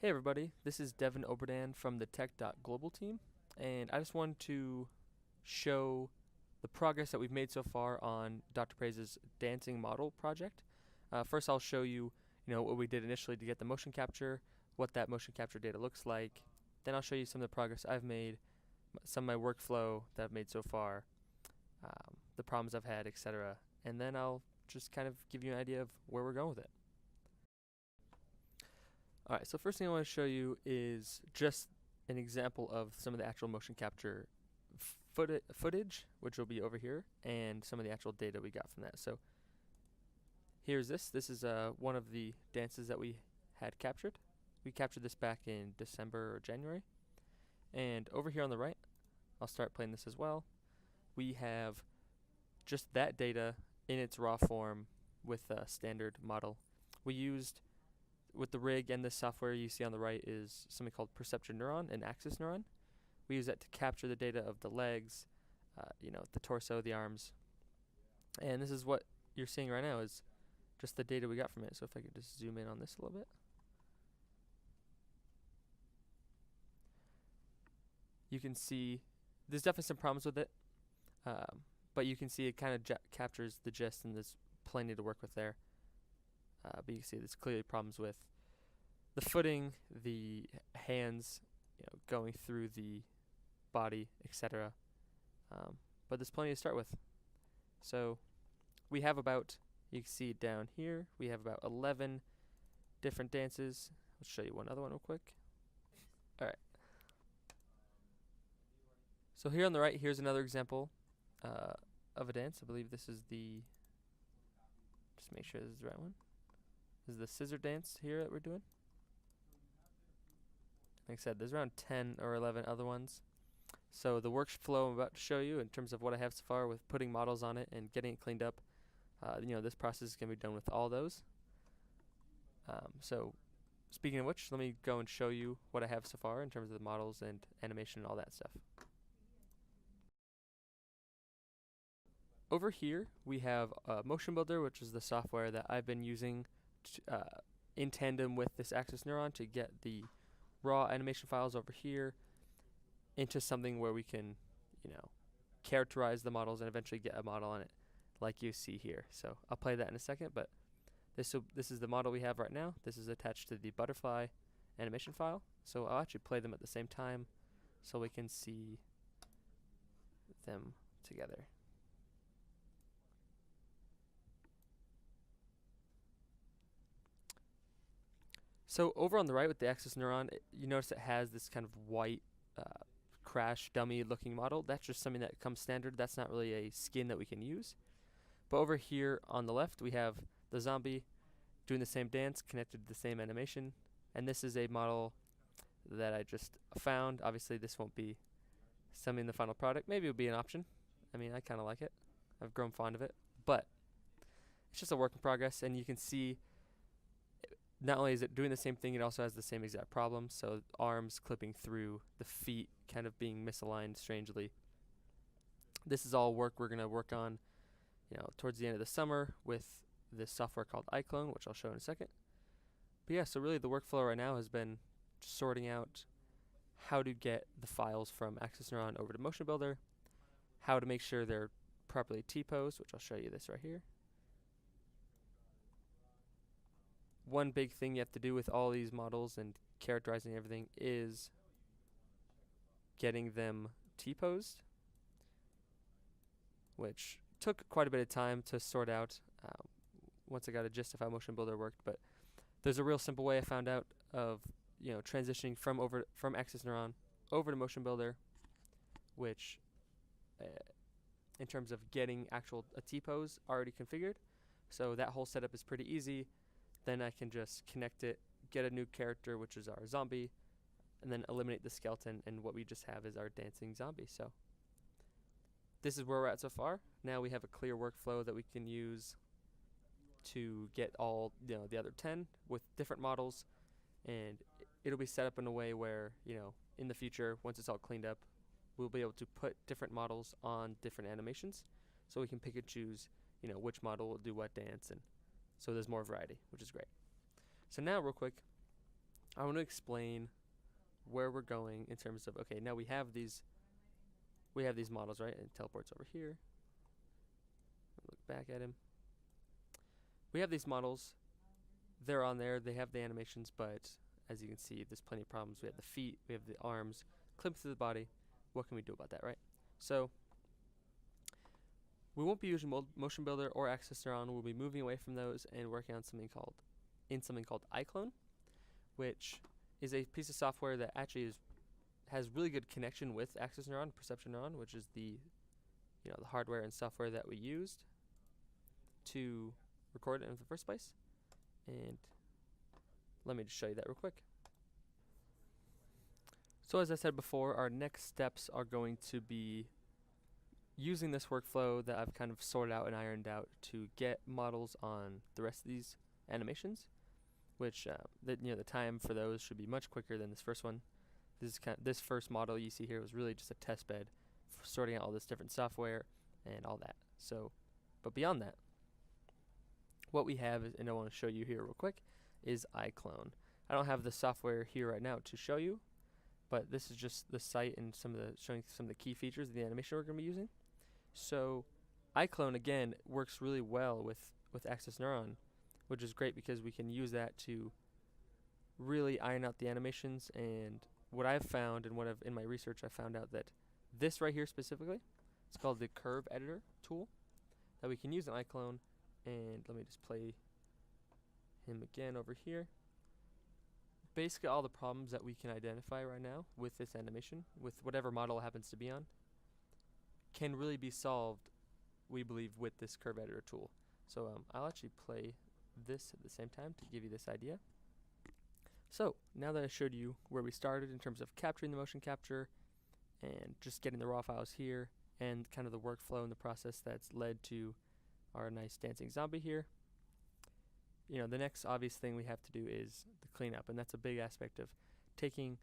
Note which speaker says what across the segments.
Speaker 1: Hey everybody, this is Devin Oberdan from the Tech.Global team, and I just wanted to show the progress that we've made so far on Dr. Praise's dancing model project. First I'll show you, what we did initially to get the motion capture, what that motion capture data looks like. Then I'll show you some of the progress I've made, some of my workflow that I've made so far, the problems I've had, etc. And then I'll just kind of give you an idea of where we're going with it. Alright, so first thing I want to show you is just an example of some of the actual motion capture footage, which will be over here, and some of the actual data we got from that. So here's this. This is one of the dances that we had captured. We captured this back in December or January. And over here on the right, I'll start playing this as well. We have just that data in its raw form with a standard model. We used with the rig and this software you see on the right is something called perception neuron, an axis neuron. We use that to capture the data of the legs, the torso, the arms. And this is what you're seeing right now is just the data we got from it. So if I could just zoom in on this a little bit. You can see there's definitely some problems with it, but you can see it kind of captures the gist and there's plenty to work with there. But you can see there's clearly problems with the footing, the hands, going through the body, etc. But there's plenty to start with. So we have about, you can see down here, we have about 11 different dances. I'll show you one other one real quick. Alright. So here on the right, here's another example of a dance. I believe this is just make sure this is the right one. This is the scissor dance here that we're doing. Like I said, there's around 10 or 11 other ones. So the workflow I'm about to show you in terms of what I have so far with putting models on it and getting it cleaned up, this process is going to be done with all those. So speaking of which, let me go and show you what I have so far in terms of the models and animation and all that stuff. Over here, we have Motion Builder, which is the software that I've been using in tandem with this axis neuron to get the raw animation files over here into something where we can, characterize the models and eventually get a model on it like you see here. So I'll play that in a second, but this is the model we have right now. This is attached to the butterfly animation file. So I'll actually play them at the same time so we can see them together. So over on the right with the axis neuron, you notice it has this kind of white crash dummy looking model. That's just something that comes standard. That's not really a skin that we can use. But over here on the left, we have the zombie doing the same dance connected to the same animation. And this is a model that I just found. Obviously, this won't be something in the final product. Maybe it'll be an option. I mean, I kind of like it. I've grown fond of it. But it's just a work in progress, and you can see not only is it doing the same thing, it also has the same exact problem. So arms clipping through, the feet kind of being misaligned strangely. This is all work we're going to work on, towards the end of the summer with this software called iClone, which I'll show in a second. But yeah, so really the workflow right now has been sorting out how to get the files from Axis Neuron over to Motion Builder, how to make sure they're properly T-posed, which I'll show you this right here. One big thing you have to do with all these models and characterizing everything is getting them T-posed, which took quite a bit of time to sort out once I got a gist of how Motion Builder worked. But there's a real simple way I found out of transitioning from Axis Neuron over to Motion Builder, which in terms of getting a T-pose already configured. So that whole setup is pretty easy. Then I can just connect it, get a new character, which is our zombie, and then eliminate the skeleton, and what we just have is our dancing zombie. So this is where we're at so far. Now we have a clear workflow that we can use to get all the other 10 with different models, and it'll be set up in a way where in the future, once it's all cleaned up, we'll be able to put different models on different animations, so we can pick and choose which model will do what dance, and so there's more variety, which is great. So now real quick, I want to explain where we're going in terms of, okay, now we have these models, right? And it teleports over here. Look back at him. We have these models. They're on there. They have the animations, but as you can see, there's plenty of problems. We have the feet, we have the arms, clips to the body. What can we do about that, right? So we won't be using Motion Builder or Access Neuron. We'll be moving away from those and working on something called iClone, which is a piece of software that actually has really good connection with Access Neuron, Perception Neuron, which is the hardware and software that we used to record it in the first place. And let me just show you that real quick. So as I said before, our next steps are going to be using this workflow that I've kind of sorted out and ironed out to get models on the rest of these animations, which the time for those should be much quicker than this first one. This first model you see here was really just a test bed for sorting out all this different software and all that. So, but beyond that, what we have is, and I want to show you here real quick, is iClone. I don't have the software here right now to show you, but this is just the site and showing some of the key features of the animation we're going to be using. So iClone again works really well with Access Neuron, which is great because we can use that to really iron out the animations. And what I've found and in my research, I found out that this right here specifically, it's called the Curve Editor tool that we can use in iClone. And let me just play him again over here. Basically all the problems that we can identify right now with this animation, with whatever model it happens to be on, can really be solved, we believe, with this Curve Editor tool. So I'll actually play this at the same time to give you this idea. So now that I showed you where we started in terms of capturing the motion capture and just getting the raw files here and kind of the workflow and the process that's led to our nice dancing zombie here, the next obvious thing we have to do is the cleanup, and that's a big aspect of taking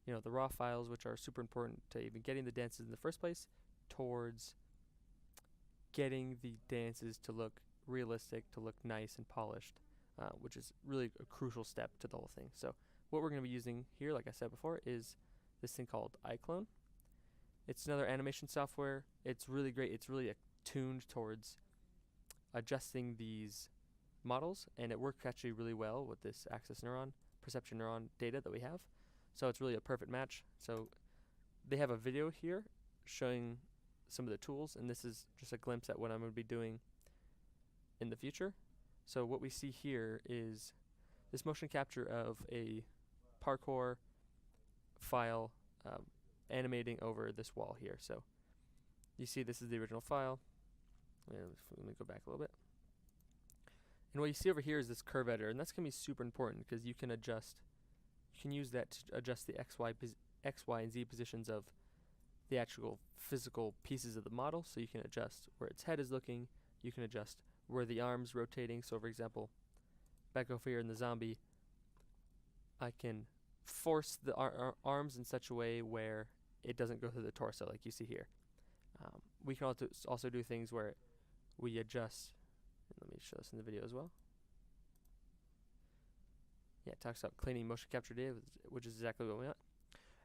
Speaker 1: the raw files, which are super important to even getting the dances in the first place, towards getting the dances to look realistic, to look nice and polished, which is really a crucial step to the whole thing. So what we're going to be using here, like I said before, is this thing called iClone. It's another animation software. It's really great. It's really tuned towards adjusting these models, and it works actually really well with this Access Neuron, Perception Neuron data that we have. So it's really a perfect match. So they have a video here showing some of the tools, and this is just a glimpse at what I'm going to be doing in the future. So what we see here is this motion capture of a parkour file animating over this wall here. So you see this is the original file. Let me go back a little bit. And what you see over here is this curve editor, and that's going to be super important because you can use that to adjust the X, Y, and Z positions of the actual physical pieces of the model. So you can adjust where its head is looking, you can adjust where the arm's rotating. So for example, back over here in the zombie, I can force the arms in such a way where it doesn't go through the torso like you see here. We can also do things where we adjust. Let me show this in the video as well. Yeah, it talks about cleaning motion capture data, which is exactly what we want.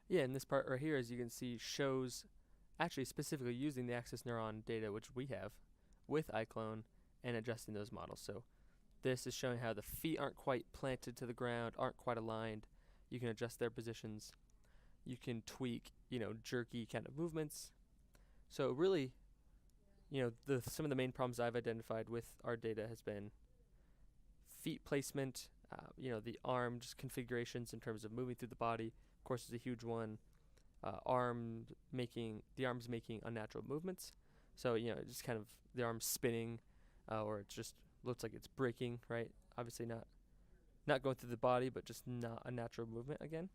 Speaker 1: Yeah, and this part right here, as you can see, shows actually specifically using the Access Neuron data, which we have, with iClone, and adjusting those models. So this is showing how the feet aren't quite planted to the ground, aren't quite aligned. You can adjust their positions. You can tweak, jerky kind of movements. So really, some of the main problems I've identified with our data has been feet placement, the arm just configurations in terms of moving through the body, of course, is a huge one. The arms making unnatural movements. So, just kind of the arm spinning, or it just looks like it's breaking, right? Obviously not going through the body, but just not a natural movement again.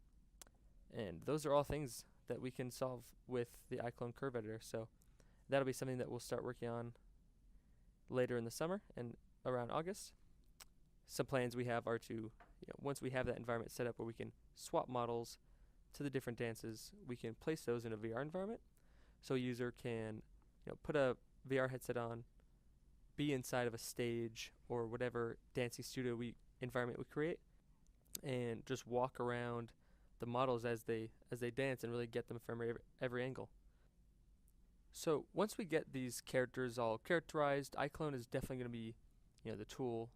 Speaker 1: And those are all things that we can solve with the iClone Curve Editor. So that'll be something that we'll start working on later in the summer and around August. Some plans we have are to, once we have that environment set up where we can swap models to the different dances, we can place those in a VR environment. So a user can, put a VR headset on, be inside of a stage or whatever dancing studio environment we create, and just walk around the models as they dance and really get them from every angle. So once we get these characters all characterized, iClone is definitely going to be, the tool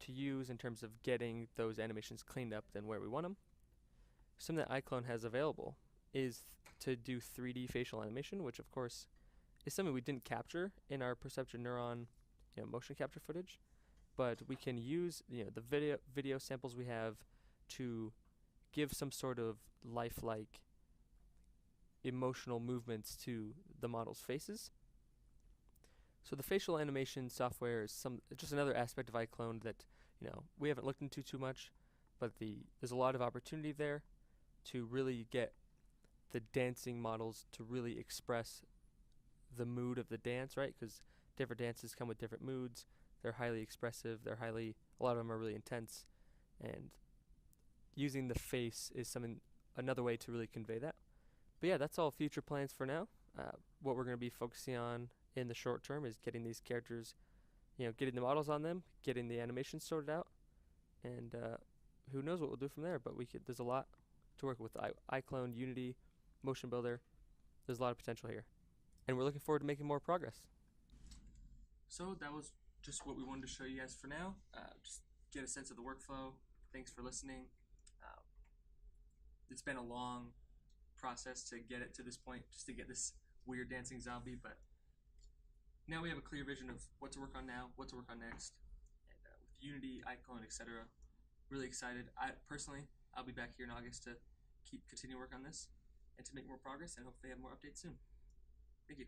Speaker 1: to use in terms of getting those animations cleaned up than where we want them. Something that iClone has available is to do 3D facial animation, which of course is something we didn't capture in our perception neuron, motion capture footage, but we can use the video samples we have to give some sort of lifelike emotional movements to the model's faces. So the facial animation software is just another aspect of iClone that we haven't looked into too much, but there's a lot of opportunity there to really get the dancing models to really express the mood of the dance, right? Because different dances come with different moods. They're highly expressive. A lot of them are really intense, and using the face is another way to really convey that. But yeah, that's all future plans for now. What we're going to be focusing on in the short term is getting these characters, getting the models on them, getting the animation sorted out, and who knows what we'll do from there. But there's a lot to work with. iClone, Unity, Motion Builder. There's a lot of potential here, and we're looking forward to making more progress. So that was just what we wanted to show you guys for now. Just get a sense of the workflow. Thanks for listening. It's been a long process to get it to this point, just to get this weird dancing zombie, but now we have a clear vision of what to work on now, what to work on next, and with Unity, iClone, etc. Really excited. I'll be back here in August to continue work on this and to make more progress, and hopefully have more updates soon. Thank you.